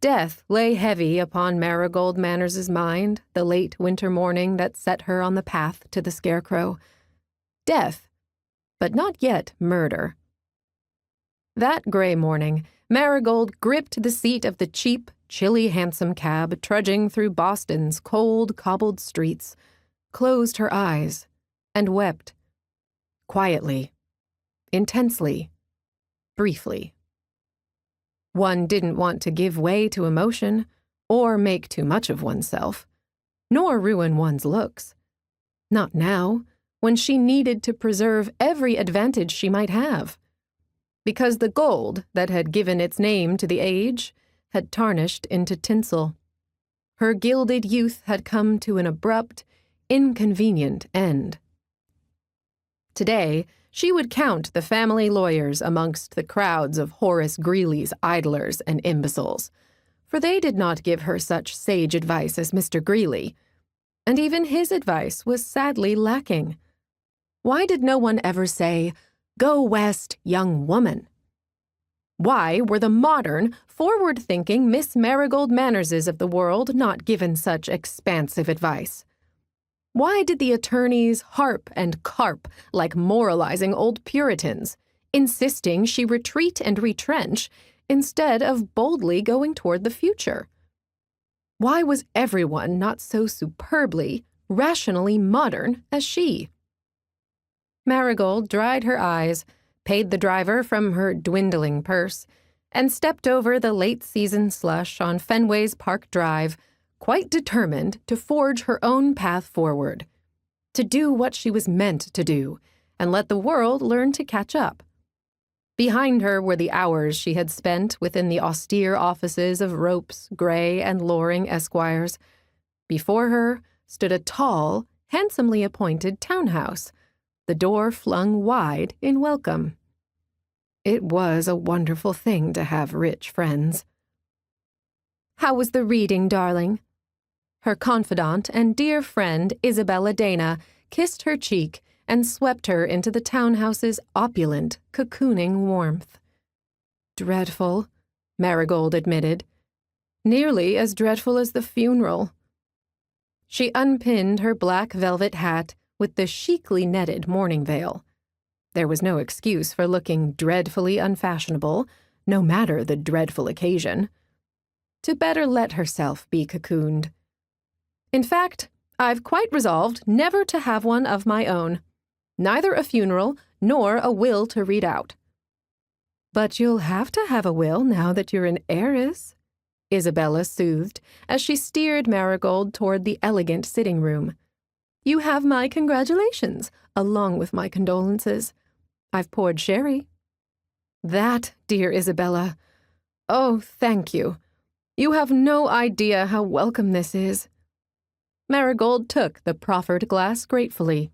Death lay heavy upon Marigold Manners' mind the late winter morning that set her on the path to the Scarecrow. Death, but not yet murder. That gray morning, Marigold gripped the seat of the cheap, chilly hansom cab trudging through Boston's cold, cobbled streets, closed her eyes, and wept. Quietly, intensely, briefly. One didn't want to give way to emotion, or make too much of oneself, nor ruin one's looks. Not now, when she needed to preserve every advantage she might have. Because the gold that had given its name to the age had tarnished into tinsel. Her gilded youth had come to an abrupt, inconvenient end. Today, she would count the family lawyers amongst the crowds of Horace Greeley's idlers and imbeciles, for they did not give her such sage advice as Mr. Greeley, and even his advice was sadly lacking. Why did no one ever say, "Go west, young woman"? Why were the modern, forward-thinking Miss Marigold Mannerses of the world not given such expansive advice? Why did the attorneys harp and carp like moralizing old Puritans, insisting she retreat and retrench instead of boldly going toward the future? Why was everyone not so superbly, rationally modern as she? Marigold dried her eyes, paid the driver from her dwindling purse, and stepped over the late-season slush on Fenway's Park Drive, quite determined to forge her own path forward, to do what she was meant to do, and let the world learn to catch up. Behind her were the hours she had spent within the austere offices of Ropes, Gray, and Loring Esquires. Before her stood a tall, handsomely appointed townhouse, the door flung wide in welcome. It was a wonderful thing to have rich friends. "How was the reading, darling?" Her confidant and dear friend, Isabella Dana, kissed her cheek and swept her into the townhouse's opulent, cocooning warmth. "Dreadful," Marigold admitted. "Nearly as dreadful as the funeral." She unpinned her black velvet hat with the chicly netted mourning veil. There was no excuse for looking dreadfully unfashionable, no matter the dreadful occasion. To better let herself be cocooned. "In fact, I've quite resolved never to have one of my own. Neither a funeral nor a will to read out." "But you'll have to have a will now that you're an heiress," Isabella soothed as she steered Marigold toward the elegant sitting room. "You have my congratulations, along with my condolences. I've poured sherry." "That, dear Isabella. Oh, thank you. You have no idea how welcome this is." Marigold took the proffered glass gratefully.